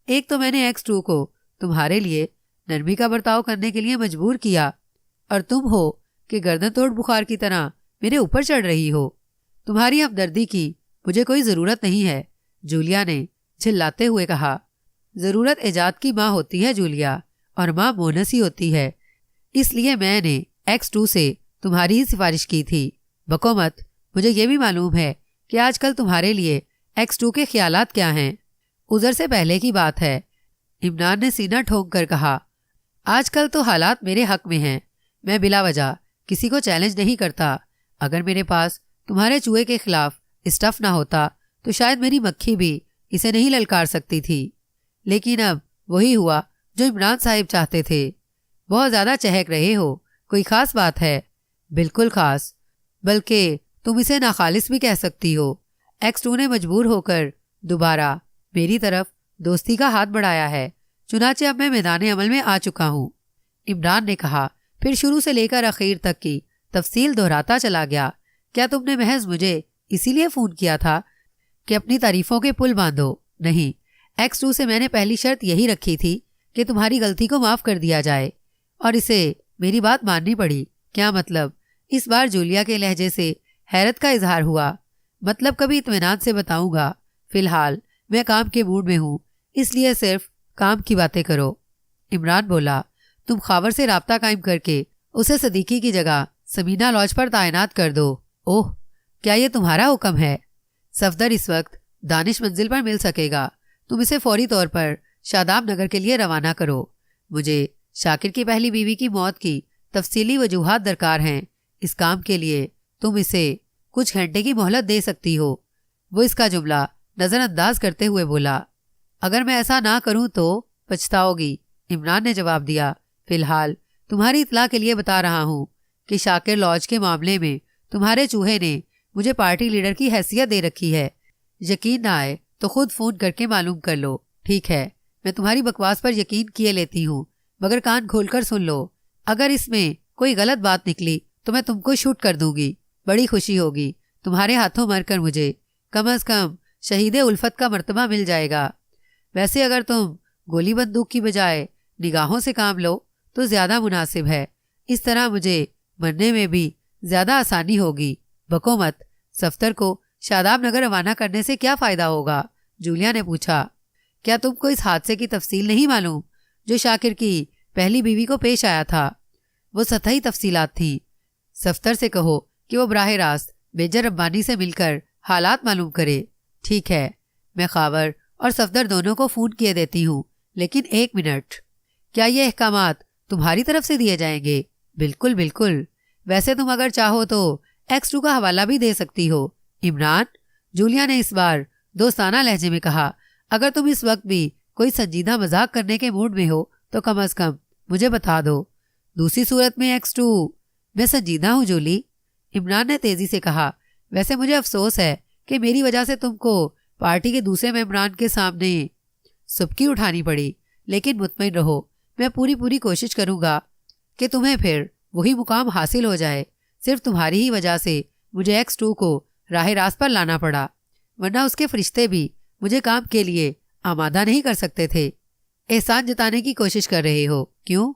एक तो मैंने X2 को तुम्हारे लिए नरमी का बर्ताव करने के लिए मजबूर किया, और तुम हो कि गर्दन तोड़ बुखार की तरह मेरे ऊपर चढ़ रही हो। तुम्हारी हमदर्दी की मुझे कोई जरूरत नहीं है, जूलिया ने झिल्लाते हुए कहा। जरूरत इजाद की माँ होती है जूलिया, और माँ बोनस ही होती है। इसलिए मैंने X2 से तुम्हारी ही सिफारिश की थी। बको मत, मुझे ये भी मालूम है कि आजकल तुम्हारे लिए X2 के ख्यालात क्या हैं। उज़र से पहले की बात है, इमरान ने सीना ठोंक कर कहा। आजकल तो हालात मेरे हक में हैं। मैं बिला वजह किसी को चैलेंज नहीं करता। अगर मेरे पास तुम्हारे चूहे के खिलाफ स्टफ ना होता तो शायद मेरी मक्खी भी इसे नहीं ललकार सकती थी। लेकिन अब वही हुआ जो इमरान साहिब चाहते थे। बहुत ज्यादा चहक रहे हो, कोई खास बात है? बिल्कुल खास, बल्कि तुम इसे नाखालिस भी कह सकती हो। X2 ने मजबूर होकर दोबारा मेरी तरफ दोस्ती का हाथ बढ़ाया है, चुनाचे अब मैं मैदान अमल में आ चुका हूँ, इमरान ने कहा। फिर शुरू से लेकर आखिर तक की तफसील दोहराता चला गया। क्या तुमने महज मुझे इसीलिए फ़ोन किया था कि अपनी तारीफों के पुल बांधो? नहीं, X2 से मैंने पहली शर्त यही रखी थी कि तुम्हारी गलती को माफ़ कर दिया जाए, और इसे मेरी बात माननी पड़ी। क्या मतलब? इस बार जूलिया के लहजे से हैरत का इजहार हुआ। मतलब कभी इत्मीनान से बताऊंगा। फिलहाल मैं काम के मूड में हूँ, इसलिए सिर्फ काम की बातें करो। इमरान बोला। तुम खावर से राब्ता कायम करके उसे सदीकी की जगह समीना लॉज पर तैनात कर दो। ओह, क्या ये तुम्हारा हुक्म है? सफदर इस वक्त दानिश मंजिल पर मिल सकेगा। तुम इसे फौरी तौर पर शादाब नगर के लिए रवाना करो। मुझे शाकिर की पहली बीवी की मौत की तफसीली वजूहात दरकार हैं। इस काम के लिए तुम इसे कुछ घंटे की मोहलत दे सकती हो। वो इसका जुमला नज़रअंदाज करते हुए बोला। अगर मैं ऐसा ना करूं तो पछताओगी, इमरान ने जवाब दिया। फिलहाल तुम्हारी इतला के लिए बता रहा हूं कि शाकिर लॉज के मामले में तुम्हारे चूहे ने मुझे पार्टी लीडर की हैसियत दे रखी है। यकीन ना आए तो खुद फ़ोन करके मालूम कर लो। ठीक है, मैं तुम्हारी बकवास पर यकीन किए लेती हूँ, मगर कान खोलकर सुन लो। अगर इसमें कोई गलत बात निकली तो मैं तुमको शूट कर दूंगी। बड़ी खुशी होगी तुम्हारे हाथों मरकर मुझे। कम अज कम शहीद उल्फत का मर्तबा मिल जाएगा। वैसे अगर तुम गोली बंदूक की बजाय निगाहों से काम लो तो ज़्यादा मुनासिब है। इस तरह मुझे मरने में भी ज़्यादा आसानी होगी। बको मत। सफ्तर को शादाब नगर रवाना करने से क्या फ़ायदा होगा? जूलिया ने पूछा। क्या तुमको इस हादसे की तफसील नहीं मालूम जो शाकिर की पहली बीवी को पेश आया था? वो सतही तफसीलात थी। सफ्तर से कहो कि वो बराह रास्त मेजर रब्बानी से मिलकर हालात मालूम करे। ठीक है, मैं खावर और सफदर दोनों को फ़ोन किए देती हूँ, लेकिन 1 मिनट। क्या ये अहकामात तुम्हारी तरफ से दिए जाएंगे? बिल्कुल बिल्कुल। वैसे तुम अगर चाहो तो X2 का हवाला भी दे सकती हो। इमरान, जूलिया ने इस बार दोस्ताना लहजे में कहा, अगर तुम इस वक्त भी कोई संजीदा मजाक करने के मूड में हो तो कम अज कम मुझे बता दो। दूसरी सूरत में X2, मैं संजीदा हूँ जूली, इमरान ने तेजी से कहा। वैसे मुझे अफसोस है कि मेरी वजह से तुमको पार्टी के दूसरे मेंबरान के सामने सुबकी उठानी पड़ी, लेकिन मुतमईन रहो, मैं पूरी कोशिश करूंगा कि तुम्हें फिर वही मुकाम हासिल हो जाए। सिर्फ तुम्हारी ही वजह से मुझे X2 को राह रास्त पर लाना पड़ा, वरना उसके फरिश्ते भी मुझे काम के लिए आमादा नहीं कर सकते थे। एहसान जताने की कोशिश कर रहे हो, क्यों?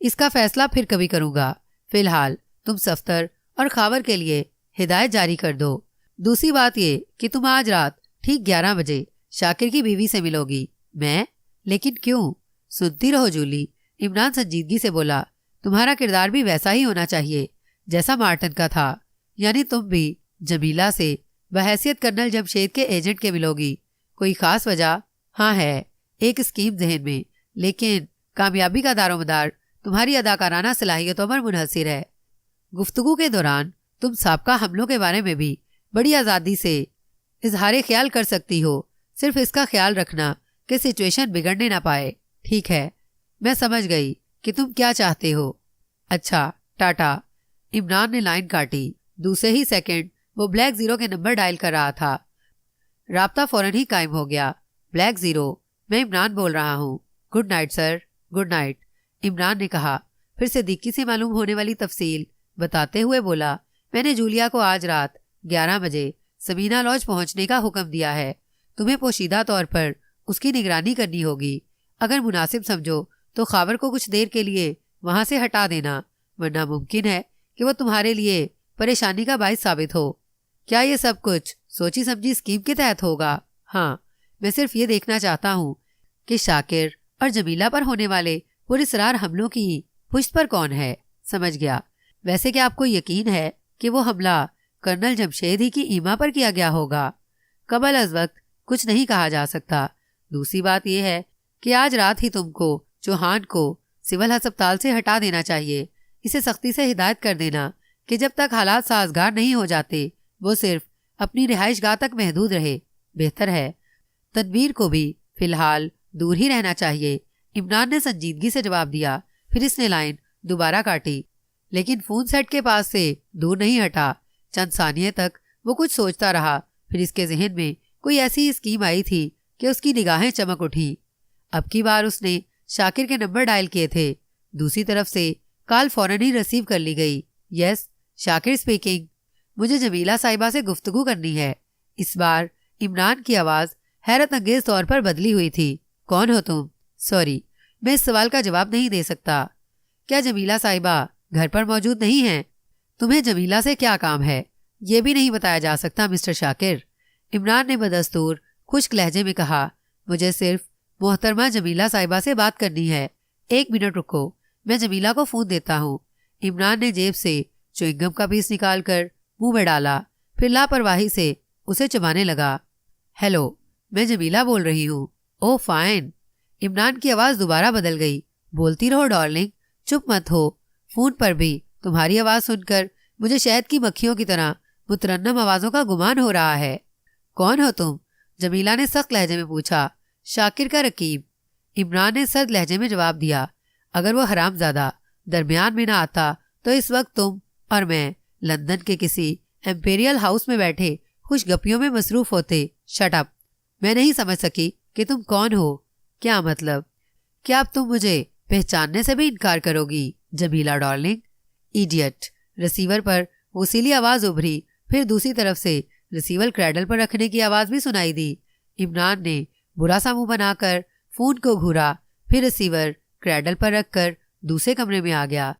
इसका फैसला फिर कभी करूंगा। फिलहाल तुम सफ्तर और खावर के लिए हिदायत जारी कर दो। दूसरी बात ये कि तुम आज रात ठीक 11 बजे शाकिर की बीवी से मिलोगी। मैं? लेकिन क्यों? सुनती रहो जूली, इमरान संजीदगी से बोला। तुम्हारा किरदार भी वैसा ही होना चाहिए जैसा मार्टन का था, यानी तुम भी जमीला से बहैसियत कर्नल जमशेद के एजेंट के मिलोगी। कोई खास वजह? हाँ है, एक स्कीम जहन में, लेकिन कामयाबी का दारोमदार तुम्हारी अदाकाराना सलाहियतों पर मुनहसिर है। गुफ्तगू के दौरान तुम साबका हमलों के बारे में भी बड़ी आज़ादी से इजहार ख्याल कर सकती हो। सिर्फ इसका ख्याल रखना कि सिचुएशन बिगड़ने ना पाए। ठीक है, मैं समझ गई कि तुम क्या चाहते हो। अच्छा, टाटा। इमरान ने लाइन काटी। दूसरे ही सेकंड वो ब्लैक जीरो के नंबर डायल कर रहा था। राब्ता फौरन ही कायम हो गया। ब्लैक जीरो, मैं इमरान बोल रहा हूँ। Good night sir. Good night, Imran ने कहा। फिर सिद्दीकी से मालूम होने वाली तफसील बताते हुए बोला, मैंने जूलिया को आज रात 11 बजे सबीना लॉज पहुंचने का हुक्म दिया है। तुम्हें पोशीदा तौर पर उसकी निगरानी करनी होगी। अगर मुनासिब समझो तो खावर को कुछ देर के लिए वहां से हटा देना, वरना मुमकिन है कि वो तुम्हारे लिए परेशानी का बाइस साबित हो। क्या ये सब कुछ सोची समझी स्कीम के तहत होगा? हाँ, मैं सिर्फ ये देखना चाहता हूँ कि शाकिर और जमीला पर होने वाले पुरस्रार हमलों की पुष्ट पर कौन है। समझ गया। वैसे क्या आपको यकीन है कि वो हमला कर्नल जमशेद ही की ईमा पर किया गया होगा? कबल अज वक्त कुछ नहीं कहा जा सकता। दूसरी बात यह है कि आज रात ही तुमको चौहान को सिविल अस्पताल से हटा देना चाहिए। इसे सख्ती से हिदायत कर देना कि जब तक हालात साजगार नहीं हो जाते वो सिर्फ अपनी रिहाइशगाह तक महदूद रहे। बेहतर है। तनवीर को भी फिलहाल दूर ही रहना चाहिए। इमरान ने संजीदगी से जवाब दिया। फिर इसने लाइन दोबारा काटी, लेकिन फोन सेट के पास से दूर नहीं हटा। चंद सानिये तक वो कुछ सोचता रहा। फिर इसके जहन में कोई ऐसी स्कीम आई थी कि उसकी निगाहें चमक उठी। अब की बार उसने शाकिर के नंबर डायल किए थे। दूसरी तरफ से कॉल फौरन ही रिसीव कर ली गई। Yes, Shakir speaking. मुझे जमीला साहिबा से गुफ्तगू करनी है। इस बार इमरान की आवाज़ हैरत अंगेज तौर पर बदली हुई थी। कौन हो तुम? सॉरी, मैं इस सवाल का जवाब नहीं दे सकता। क्या जमीला साहिबा घर पर मौजूद नहीं हैं? तुम्हें जमीला से क्या काम है ये भी नहीं बताया जा सकता मिस्टर शाकिर। इमरान ने बदस्तूर खुश्क लहजे में कहा, मुझे सिर्फ मोहतरमा जमीला साहिबा से बात करनी है। 1 मिनट रुको, मैं जमीला को फ़ोन देता हूँ। इमरान ने जेब से च्युइंगम का पीस निकाल कर मुंह में डाला, फिर लापरवाही से उसे चबाने लगा। हेलो, मैं जमीला बोल रही हूँ। ओह फाइन। इमरान की आवाज़ दोबारा बदल गई। बोलती रहो डार्लिंग, चुप मत हो। फ़ोन पर भी तुम्हारी आवाज़ सुनकर मुझे शहद की मक्खियों की तरह मुतरन्नम आवाज़ों का गुमान हो रहा है। कौन हो तुम? जमीला ने सख्त लहजे में पूछा। शाकिर का रकीब, इमरान ने सर्द लहजे में जवाब दिया। अगर वो हरामजादा दरमियान में ना आता तो इस वक्त तुम और मैं लंदन के किसी एम्पेरियल हाउस में बैठे खुश गपियों में मसरूफ होते। Shut up. मैं नहीं समझ सकी कि तुम कौन हो। क्या मतलब? क्या अब तुम मुझे पहचानने से भी इनकार करोगी जमीला डार्लिंग? इडियट। रिसीवर पर वसीली आवाज़ उभरी। फिर दूसरी तरफ से रिसीवर क्रैडल पर रखने की आवाज़ भी सुनाई दी। इमरान ने बुरा सा मुंह बनाकर फ़ोन को घूरा, फिर रिसीवर क्रैडल पर रखकर दूसरे कमरे में आ गया।